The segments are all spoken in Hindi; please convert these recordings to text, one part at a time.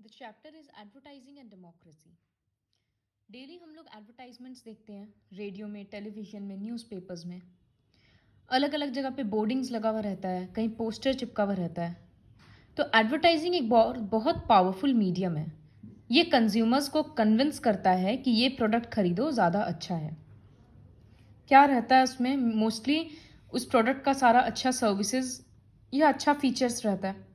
The chapter is advertising and democracy. Daily हम लोग एडवर्टाइजमेंट्स देखते हैं, रेडियो में, टेलीविजन में, न्यूज़पेपर्स में। अलग अलग जगह पे बोर्डिंग्स लगा हुआ रहता है, कहीं पोस्टर चिपका हुआ रहता है। तो एडवर्टाइजिंग एक बहुत बहुत पावरफुल मीडियम है। ये कंज्यूमर्स को कन्विंस करता है कि ये प्रोडक्ट खरीदो, ज़्यादा अच्छा है। क्या रहता है उसमें? मोस्टली उस प्रोडक्ट का सारा अच्छा सर्विसेज या अच्छा फीचर्स रहता है।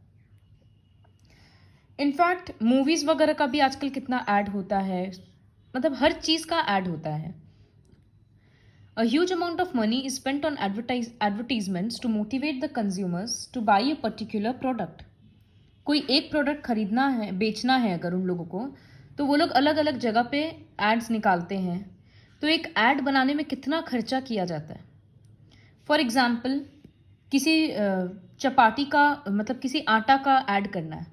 इनफैक्ट मूवीज़ वगैरह का भी आजकल कितना ऐड होता है, मतलब हर चीज़ का ऐड होता है। A huge amount of money is spent on advertisements to motivate the consumers to buy a particular product. कोई एक प्रोडक्ट खरीदना है, बेचना है अगर उन लोगों को, तो वो लोग अलग अलग जगह पे एड्स निकालते हैं। तो एक ऐड बनाने में कितना खर्चा किया जाता है। फॉर एग्ज़ाम्पल, किसी चपाती का, मतलब किसी आटा का ऐड करना है,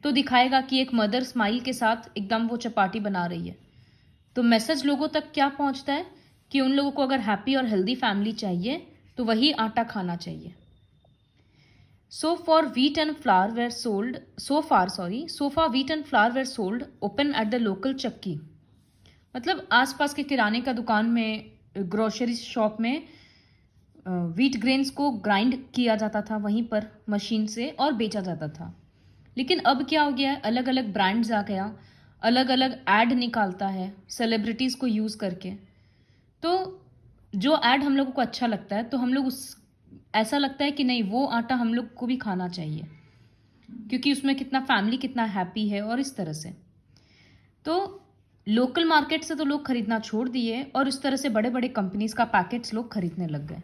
तो दिखाएगा कि एक मदर स्माइल के साथ एकदम वो चपाती बना रही है। तो मैसेज लोगों तक क्या पहुंचता है कि उन लोगों को अगर हैप्पी और हेल्दी फैमिली चाहिए तो वही आटा खाना चाहिए। So far wheat and flour were sold open at the local चक्की। मतलब आसपास के किराने का दुकान में, ग्रोसरी शॉप में व्हीट ग्रेन्स को ग्राइंड किया जाता था वहीं पर मशीन से और बेचा जाता था। लेकिन अब क्या हो गया है, अलग अलग ब्रांड्स आ गया, अलग अलग ऐड निकालता है सेलिब्रिटीज़ को यूज़ करके। तो जो ऐड हम लोगों को अच्छा लगता है तो हम लोग उस ऐसा लगता है कि नहीं, वो आटा हम लोग को भी खाना चाहिए क्योंकि उसमें कितना फैमिली कितना हैप्पी है, और इस तरह से। तो लोकल मार्केट से तो लोग खरीदना छोड़ दिए और इस तरह से बड़े बड़े कंपनीज का पैकेट्स लोग खरीदने लग गए।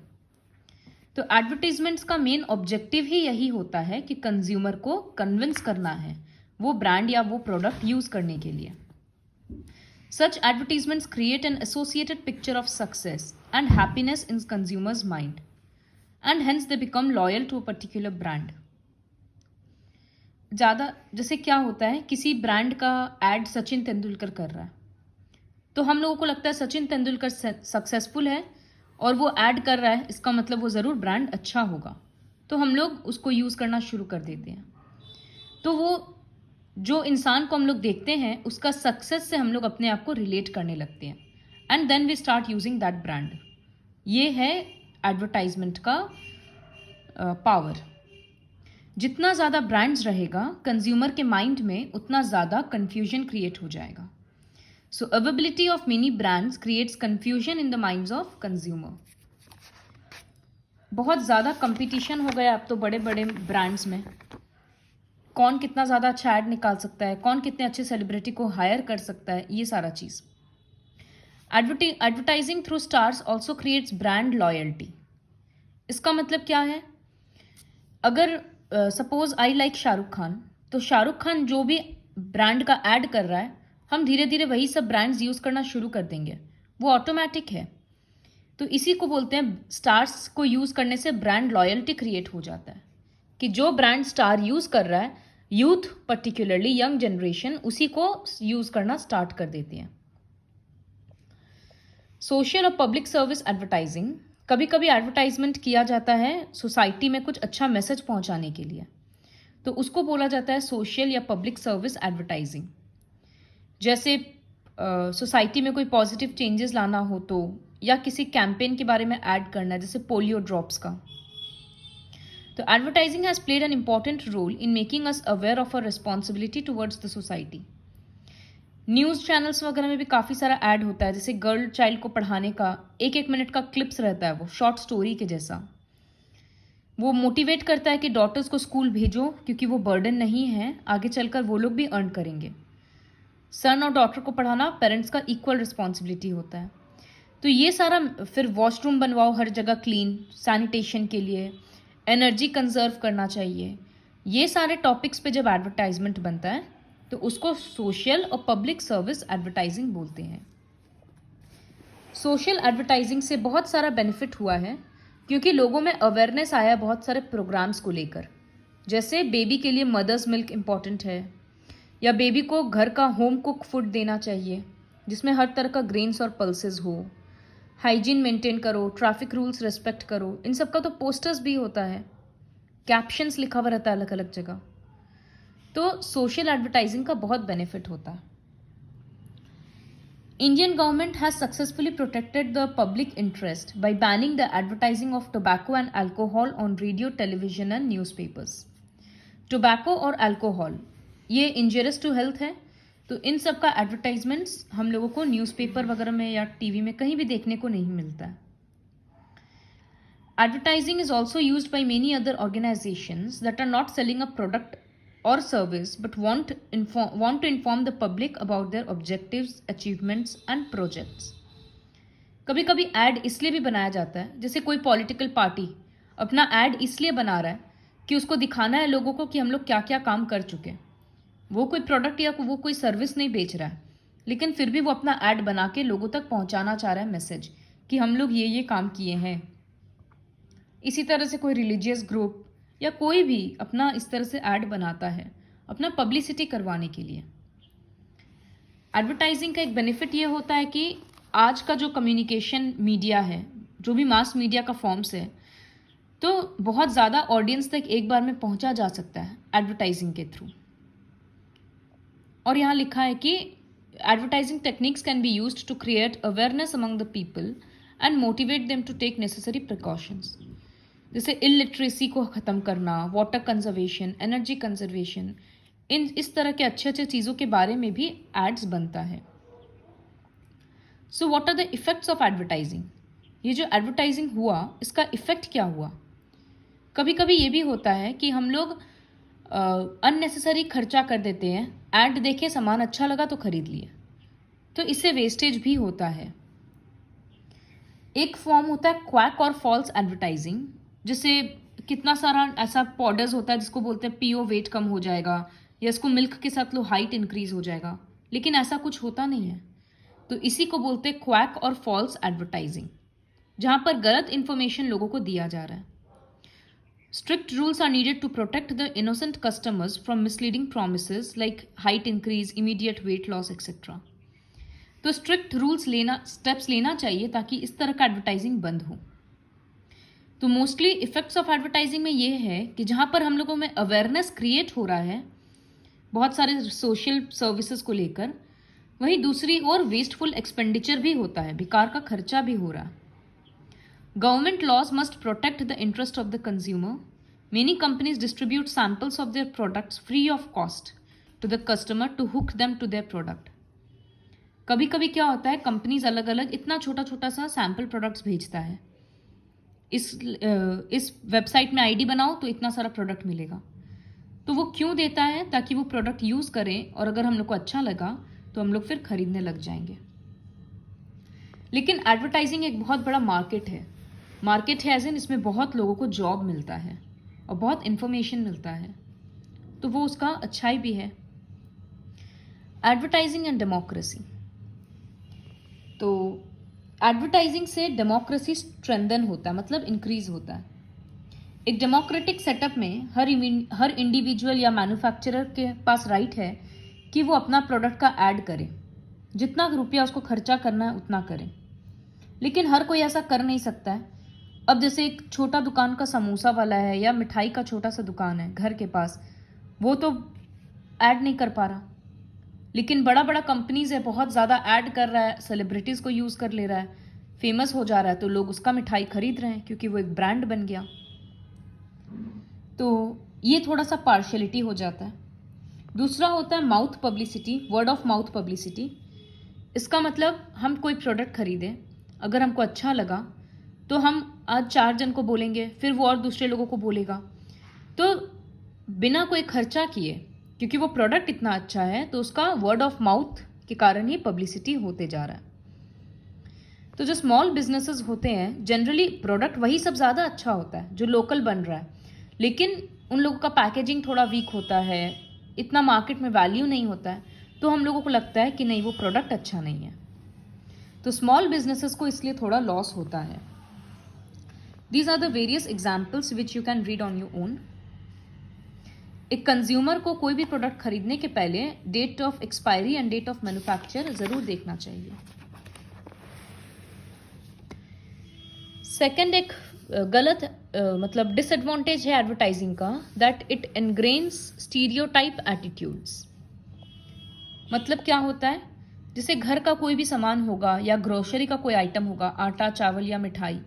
तो एडवर्टीजमेंट्स का मेन ऑब्जेक्टिव ही यही होता है कि कंज्यूमर को कन्विंस करना है वो ब्रांड या वो प्रोडक्ट यूज करने के लिए। Such advertisements create an associated picture of success and happiness in consumers' mind, and hence they become loyal to a particular brand. ज़्यादा जैसे क्या होता है, किसी ब्रांड का एड सचिन तेंदुलकर कर रहा है, तो हम लोगों को लगता है सचिन तेंदुलकर सक्सेसफुल है और वो ऐड कर रहा है, इसका मतलब वो ज़रूर ब्रांड अच्छा होगा, तो हम लोग उसको यूज़ करना शुरू कर देते हैं। तो वो जो इंसान को हम लोग देखते हैं उसका सक्सेस से हम लोग अपने आप को रिलेट करने लगते हैं, and then we start using that brand. ये है एडवर्टाइजमेंट का पावर। जितना ज़्यादा ब्रांड्स रहेगा कंज्यूमर के माइंड में, उतना ज़्यादा कन्फ्यूजन क्रिएट हो जाएगा। So availability of many brands creates confusion in the minds of consumer. बहुत ज़्यादा कंपटीशन हो गया अब तो बड़े बड़े ब्रांड्स में। कौन कितना ज़्यादा अच्छा ऐड निकाल सकता है, कौन कितने अच्छे सेलिब्रिटी को हायर कर सकता है, ये सारा चीज़। Advertising through stars also creates brand loyalty. इसका मतलब क्या है? अगर suppose I like Shahrukh Khan, तो शाहरुख खान जो भी ब्रांड का ऐड कर रहा है, हम धीरे धीरे वही सब ब्रांड्स यूज़ करना शुरू कर देंगे, वो ऑटोमेटिक है। तो इसी को बोलते हैं, स्टार्स को यूज़ करने से ब्रांड लॉयल्टी क्रिएट हो जाता है कि जो ब्रांड स्टार यूज़ कर रहा है, यूथ पर्टिकुलरली यंग जनरेशन उसी को यूज़ करना स्टार्ट कर देते हैं। सोशल और पब्लिक सर्विस एडवर्टाइजिंग। कभी कभी एडवर्टाइजमेंट किया जाता है सोसाइटी में कुछ अच्छा मैसेज पहुंचाने के लिए, तो उसको बोला जाता है सोशल या पब्लिक सर्विस एडवर्टाइजिंग। जैसे सोसाइटी में कोई पॉजिटिव चेंजेस लाना हो तो, या किसी कैंपेन के बारे में ऐड करना है, जैसे पोलियो ड्रॉप्स का। तो advertising has played an important role in making us aware of a responsibility towards the society. News channels वगैरह में भी काफ़ी सारा ऐड होता है, जैसे गर्ल चाइल्ड को पढ़ाने का 1-1 मिनट का क्लिप्स रहता है, वो शॉर्ट स्टोरी के जैसा। वो मोटिवेट करता है कि डॉटर्स को स्कूल भेजो क्योंकि वो बर्डन नहीं है, आगे चलकर वो लोग भी अर्न करेंगे। सन और डॉटर को पढ़ाना पेरेंट्स का इक्वल रिस्पॉन्सिबिलिटी होता है। तो ये सारा, फिर वॉशरूम बनवाओ हर जगह क्लीन, सैनिटेशन के लिए, एनर्जी कंजर्व करना चाहिए। ये सारे टॉपिक्स पे जब एडवर्टाइजमेंट बनता है तो उसको सोशल और पब्लिक सर्विस एडवर्टाइजिंग बोलते हैं। सोशल एडवर्टाइजिंग से बहुत सारा बेनिफिट हुआ है क्योंकि लोगों में अवेयरनेस आया है बहुत सारे प्रोग्राम्स को लेकर। जैसे बेबी के लिए मदर्स मिल्क इम्पॉर्टेंट है, या बेबी को घर का होम कुक फूड देना चाहिए जिसमें हर तरह का ग्रेन्स और पल्सेस हो, हाइजीन मेंटेन करो, ट्रैफिक रूल्स रिस्पेक्ट करो। इन सब का तो पोस्टर्स भी होता है, कैप्शंस लिखा हुआ रहता है अलग अलग जगह। तो सोशल एडवर्टाइजिंग का बहुत बेनिफिट होता है। Indian government has successfully protected the public interest by banning the advertising of tobacco and alcohol on radio, television and newspapers. Tobacco और अल्कोहल ये इंजरियस टू हेल्थ है, तो इन सब का एडवर्टाइजमेंट्स हम लोगों को न्यूज़पेपर वगैरह में या टीवी में कहीं भी देखने को नहीं मिलता है। Advertising is also used by many other organizations that are not selling a product or service but want to inform the public about their objectives, achievements and projects. कभी कभी एड इसलिए भी बनाया जाता है, जैसे कोई पॉलिटिकल पार्टी अपना एड इसलिए बना रहा है कि उसको दिखाना है लोगों को कि हम लोग क्या क्या काम कर चुके हैं। वो कोई प्रोडक्ट या वो कोई सर्विस नहीं बेच रहा है, लेकिन फिर भी वो अपना एड बना के लोगों तक पहुंचाना चाह रहा है मैसेज कि हम लोग ये काम किए हैं। इसी तरह से कोई रिलीजियस ग्रुप या कोई भी अपना इस तरह से ऐड बनाता है अपना पब्लिसिटी करवाने के लिए। एडवर्टाइजिंग का एक बेनिफिट ये होता है कि आज का जो कम्युनिकेशन मीडिया है, जो भी मास मीडिया का फॉर्म्स है, तो बहुत ज़्यादा ऑडियंस तक एक बार में पहुंचा जा सकता है एडवर्टाइजिंग के थ्रू। और यहाँ लिखा है कि advertising techniques can be used to create awareness among the people and motivate them to take necessary precautions. जैसे इलिटरेसी को ख़त्म करना, वाटर कंजर्वेशन, एनर्जी कंजर्वेशन, इस तरह के अच्छे अच्छे चीज़ों के बारे में भी एड्स बनता है। So what are the effects of advertising? ये जो एडवर्टाइजिंग हुआ, इसका इफ़ेक्ट क्या हुआ? कभी कभी ये भी होता है कि हम लोग अननेसेसरी खर्चा कर देते हैं। ऐड देखे, सामान अच्छा लगा तो खरीद लिए, तो इससे वेस्टेज भी होता है। एक फॉर्म होता है क्वैक और फॉल्स एडवर्टाइजिंग, जिससे कितना सारा ऐसा पाउडर्स होता है जिसको बोलते हैं पियो वेट कम हो जाएगा, या इसको मिल्क के साथ लो हाइट इंक्रीज हो जाएगा, लेकिन ऐसा कुछ होता नहीं है। तो इसी को बोलते हैं क्वैक और फॉल्स एडवर्टाइजिंग, जहाँ पर गलत इन्फॉर्मेशन लोगों को दिया जा रहा है। Strict rules are needed to protect the innocent customers from misleading promises like height increase, immediate weight loss etcetera. तो स्ट्रिक्ट स्टेप्स लेना चाहिए ताकि इस तरह का एडवर्टाइजिंग बंद हो। तो मोस्टली इफेक्ट्स ऑफ एडवर्टाइजिंग में ये है कि जहाँ पर हम लोगों में अवेयरनेस क्रिएट हो रहा है बहुत सारे सोशल सर्विसेज को लेकर, वहीं दूसरी ओर वेस्टफुल एक्सपेंडिचर भी होता है, बेकार का खर्चा भी हो रहा है। Government laws must protect the interest of the consumer. Many companies distribute samples of their products free of cost to the customer to hook them to their product. कभी कभी क्या होता है, कंपनीज अलग अलग इतना छोटा छोटा सा सैम्पल प्रोडक्ट्स भेजता है, इस वेबसाइट में आईडी बनाओ तो इतना सारा प्रोडक्ट मिलेगा। तो वो क्यों देता है? ताकि वो प्रोडक्ट यूज़ करें और अगर हम लोग को अच्छा लगा तो हम लोग फिर खरीदने लग जाएंगे। लेकिन एडवर्टाइजिंग एक बहुत बड़ा मार्केट है एज इन इसमें बहुत लोगों को जॉब मिलता है और बहुत इन्फॉर्मेशन मिलता है, तो वो उसका अच्छाई भी है। Advertising and democracy. तो एडवर्टाइजिंग से डेमोक्रेसी स्ट्रेंथन होता है, मतलब इंक्रीज होता है। एक डेमोक्रेटिक सेटअप में हर इंडिविजुअल या मैन्युफैक्चरर के पास राइट है कि वो अपना प्रोडक्ट का ऐड करे, जितना रुपया उसको खर्चा करना है उतना करे। लेकिन हर कोई ऐसा कर नहीं सकता है। अब जैसे एक छोटा दुकान का समोसा वाला है या मिठाई का छोटा सा दुकान है घर के पास, वो तो ऐड नहीं कर पा रहा, लेकिन बड़ा बड़ा कंपनीज है, बहुत ज़्यादा ऐड कर रहा है, सेलिब्रिटीज़ को यूज़ कर ले रहा है, फेमस हो जा रहा है, तो लोग उसका मिठाई खरीद रहे हैं क्योंकि वो एक ब्रांड बन गया। तो ये थोड़ा सा पार्शियलिटी हो जाता है। दूसरा होता है mouth publicity, word of mouth publicity. इसका मतलब हम कोई प्रोडक्ट खरीदें, अगर हमको अच्छा लगा तो हम आज 4 जन को बोलेंगे, फिर वो और दूसरे लोगों को बोलेगा। तो बिना कोई खर्चा किए, क्योंकि वो प्रोडक्ट इतना अच्छा है, तो उसका वर्ड ऑफ माउथ के कारण ही पब्लिसिटी होते जा रहा है। तो जो स्मॉल बिजनेसेस होते हैं, जनरली प्रोडक्ट वही सब ज़्यादा अच्छा होता है जो लोकल बन रहा है, लेकिन उन लोगों का पैकेजिंग थोड़ा वीक होता है, इतना मार्केट में वैल्यू नहीं होता है, तो हम लोगों को लगता है कि नहीं वो प्रोडक्ट अच्छा नहीं है। तो स्मॉल बिजनेसेस को इसलिए थोड़ा लॉस होता है। These are the various examples which you can read on your own. एक कंज्यूमर को कोई भी प्रोडक्ट खरीदने के पहले date of expiry and date of manufacture ज़रूर देखना चाहिए। सेकेंड एक गलत मतलब डिसएडवांटेज है एडवर्टाइजिंग का, दैट इट एनग्रेन्स स्टीरियोटाइप एटीट्यूड्स। मतलब क्या होता है, जैसे घर का कोई भी सामान होगा या ग्रोसरी का कोई आइटम होगा, आटा चावल या मिठाई,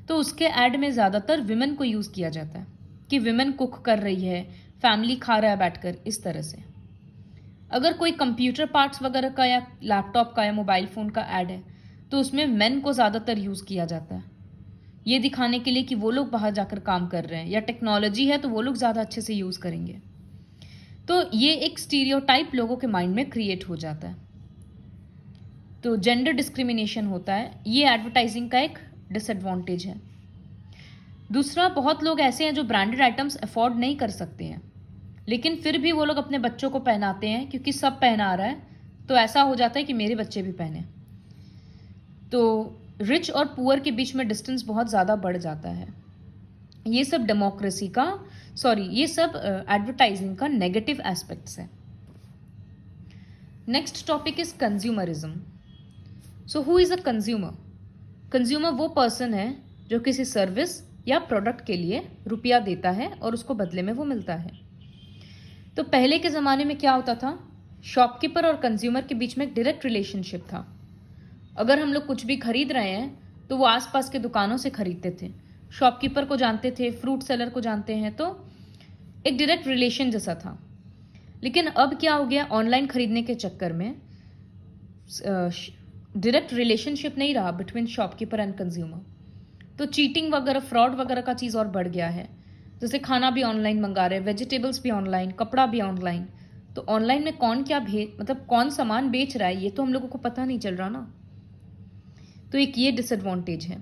तो उसके ऐड में ज़्यादातर विमेन को यूज़ किया जाता है कि विमेन कुक कर रही है, फैमिली खा रहा है बैठकर, इस तरह से। अगर कोई कंप्यूटर पार्ट्स वगैरह का या लैपटॉप का या मोबाइल फ़ोन का ऐड है, तो उसमें मेन को ज़्यादातर यूज़ किया जाता है, ये दिखाने के लिए कि वो लोग बाहर जाकर काम कर रहे हैं, या टेक्नोलॉजी है तो वो लोग ज़्यादा अच्छे से यूज़ करेंगे। तो ये एक स्टीरियोटाइप लोगों के माइंड में क्रिएट हो जाता है, तो जेंडर डिस्क्रिमिनेशन होता है, ये एडवर्टाइजिंग का एक डिसएडवांटेज है। दूसरा, बहुत लोग ऐसे हैं जो ब्रांडेड आइटम्स अफोर्ड नहीं कर सकते हैं, लेकिन फिर भी वो लोग अपने बच्चों को पहनाते हैं क्योंकि सब पहना रहा है, तो ऐसा हो जाता है कि मेरे बच्चे भी पहने। तो रिच और पुअर के बीच में डिस्टेंस बहुत ज़्यादा बढ़ जाता है। ये सब ये सब एडवर्टाइजिंग का नेगेटिव एस्पेक्ट्स है। Next topic is consumerism. So who is a consumer? Consumer वो पर्सन है जो किसी सर्विस या प्रोडक्ट के लिए रुपया देता है और उसको बदले में वो मिलता है। तो पहले के ज़माने में क्या होता था, शॉपकीपर और कंज्यूमर के बीच में एक डायरेक्ट रिलेशनशिप था। अगर हम लोग कुछ भी खरीद रहे हैं तो वो आसपास के दुकानों से खरीदते थे, शॉपकीपर को जानते थे, फ्रूट सेलर को जानते हैं, तो एक डायरेक्ट रिलेशन जैसा था। लेकिन अब क्या हो गया, ऑनलाइन खरीदने के चक्कर में डायरेक्ट रिलेशनशिप नहीं रहा बिटवीन शॉपकीपर एंड कंज्यूमर, तो चीटिंग वगैरह, फ्रॉड वगैरह का चीज़ और बढ़ गया है। जैसे खाना भी ऑनलाइन मंगा रहे हैं, वेजिटेबल्स भी ऑनलाइन, कपड़ा भी ऑनलाइन, तो ऑनलाइन में कौन क्या मतलब कौन सामान बेच रहा है ये तो हम लोगों को पता नहीं चल रहा ना। तो एक ये डिसएडवांटेज है।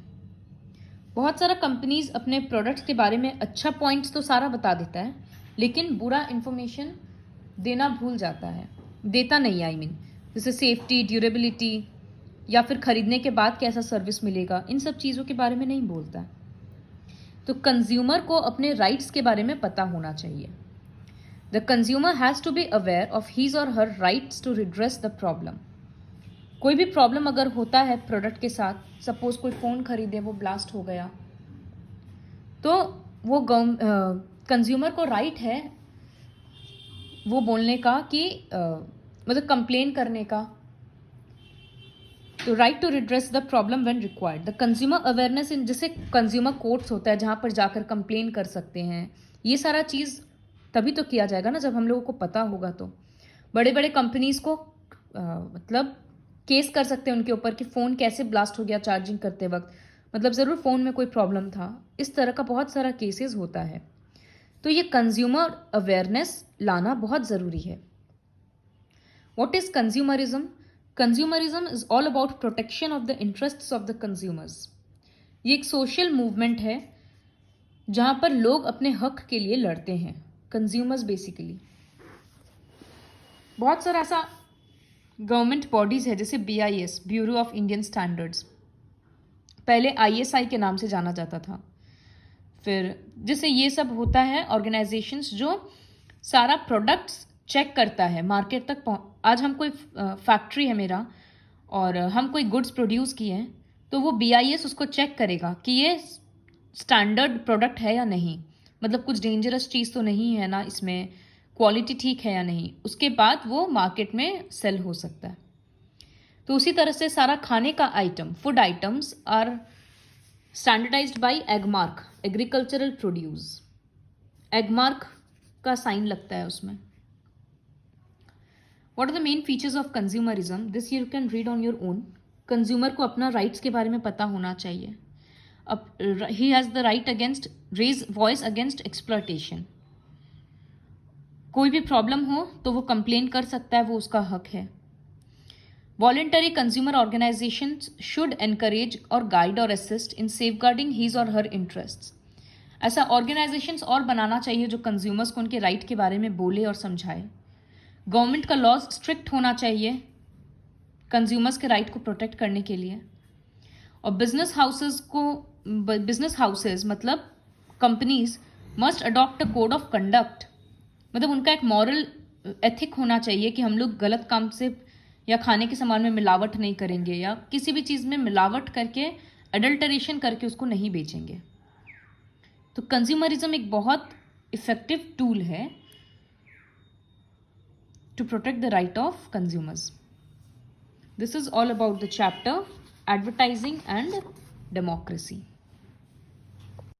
बहुत सारा कंपनीज अपने प्रोडक्ट्स के बारे में अच्छा पॉइंट्स तो सारा बता देता है, लेकिन बुरा इंफॉर्मेशन देना भूल जाता है, देता नहीं, आई मीन जैसे सेफ्टी, ड्यूरेबिलिटी, या फिर खरीदने के बाद कैसा सर्विस मिलेगा, इन सब चीज़ों के बारे में नहीं बोलता। तो कंज्यूमर को अपने राइट्स के बारे में पता होना चाहिए। The consumer has to be aware of his और her rights to redress the problem. कोई भी प्रॉब्लम अगर होता है प्रोडक्ट के साथ, सपोज कोई फ़ोन खरीदे, वो ब्लास्ट हो गया, तो वो कंज्यूमर को राइट है वो बोलने का कि मतलब कंप्लेन करने का, तो right to redress the problem when required. The consumer awareness in, जैसे कंज्यूमर कोर्ट्स होता है जहाँ पर जाकर कंप्लेन कर सकते हैं, ये सारा चीज़ तभी तो किया जाएगा ना जब हम लोगों को पता होगा। तो बड़े बड़े कंपनीज को मतलब केस कर सकते हैं उनके ऊपर कि फ़ोन कैसे ब्लास्ट हो गया चार्जिंग करते वक्त, मतलब ज़रूर फ़ोन में कोई प्रॉब्लम था, इस तरह का बहुत सारा केसेस होता है। तो ये कंज्यूमर अवेयरनेस लाना बहुत ज़रूरी है। What is consumerism? Consumerism is all about protection of the interests of the consumers. ये एक सोशल मूवमेंट है जहाँ पर लोग अपने हक के लिए लड़ते हैं, कंज्यूमर्स बेसिकली। बहुत सारा ऐसा गवर्नमेंट बॉडीज है, जैसे BIS, bureau of Indian standards, पहले ISI के नाम से जाना जाता था। फिर जैसे ये सब होता है ऑर्गेनाइजेशंस जो सारा प्रोडक्ट्स चेक करता है मार्केट तक आज हम कोई फैक्ट्री है मेरा और हम कोई गुड्स प्रोड्यूस किए हैं, तो वो BIS उसको चेक करेगा कि ये स्टैंडर्ड प्रोडक्ट है या नहीं, मतलब कुछ डेंजरस चीज़ तो नहीं है ना इसमें, क्वालिटी ठीक है या नहीं, उसके बाद वो मार्केट में सेल हो सकता है। तो उसी तरह से सारा खाने का item, food items are standardised by Agmark, agricultural produce, Agmark का साइन लगता है उसमें। What are the main features of consumerism? This you can read on your own. Consumer को अपना राइट्स के बारे में पता होना चाहिए। अब he has the right against raise voice against exploitation. कोई भी प्रॉब्लम हो तो वो कंप्लेन कर सकता है, वो उसका हक है। Voluntary consumer organizations should encourage or guide or assist in safeguarding his or her interests. ऐसा ऑर्गेनाइजेशंस और बनाना चाहिए जो कंज्यूमर्स को उनके राइट के बारे में बोले और समझाए। गवर्नमेंट का लॉज स्ट्रिक्ट होना चाहिए कंज्यूमर्स के राइट को प्रोटेक्ट करने के लिए। और बिजनेस हाउसेज मतलब companies must adopt a code of conduct, मतलब उनका एक मॉरल एथिक होना चाहिए कि हम लोग गलत काम से या खाने के सामान में मिलावट नहीं करेंगे या किसी भी चीज़ में मिलावट करके, अडल्टरेशन करके उसको नहीं बेचेंगे। तो कंज्यूमरिज्म एक बहुत इफेक्टिव टूल है to protect the right of consumers. This is all about the chapter Advertising and Democracy.